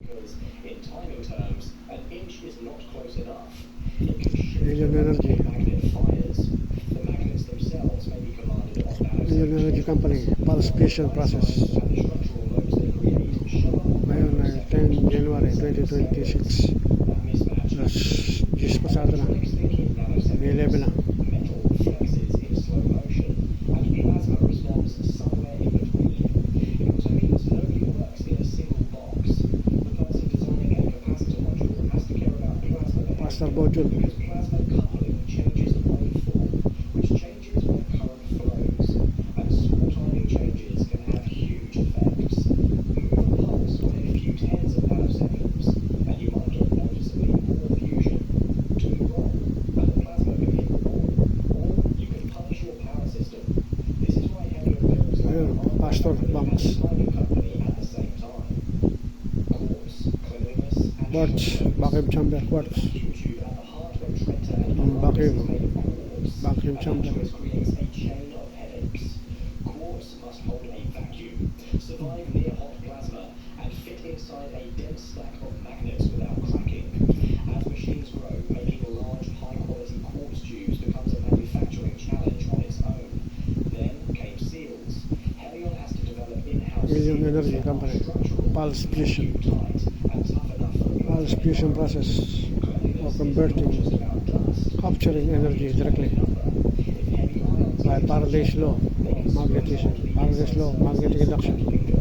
Because in timing terms, an inch is not close enough. It can shift Million energy. magnet fires. The magnets themselves may be commanded on Million Energy Company, pulse fusion process. and the structural modes they create show up Ngayon ay 10 January 2026. that mismatch. Alas 10 pasado na. Thinking May 11 na. metal flexes in slow motion, and plasma responds somewhere in between. It also means nobody works in a single box. The person designing a capacitor module has to care about plasma behavior, Pastor Module. because plasma coupling changes the waveform, which changes when current flows, and small timing changes can have huge effects. Move a pulse within a few tens of nanoseconds, and you might get noticeably more fusion. Too wrong, and the plasma can hit the wall, or you can punish your power system. This is why Helium builds Ayun, Pastor Banks. mining company at the same time. Quartz, cleanliness, and Quartz, vacuum chamber quartz. YouTube at the heart when Trenta and Vacuum. is made of quartz. Vacuum And chamber. that choice creates a chain of headaches. Quartz must hold a vacuum, survive near hot plasma, and fit inside a dense stack of magnets without cracking. As machines grow, making large, high-quality quartz tubes becomes a manufacturing challenge on its own. Then came seals. Helion has to develop in-house Million seals Energy that are Company, structural, pulse fusion. tight, and tough enough for the Pulse fusion process for converting, capturing energy directly by Faraday's law of magnetism, Faraday's law of magnetic induction.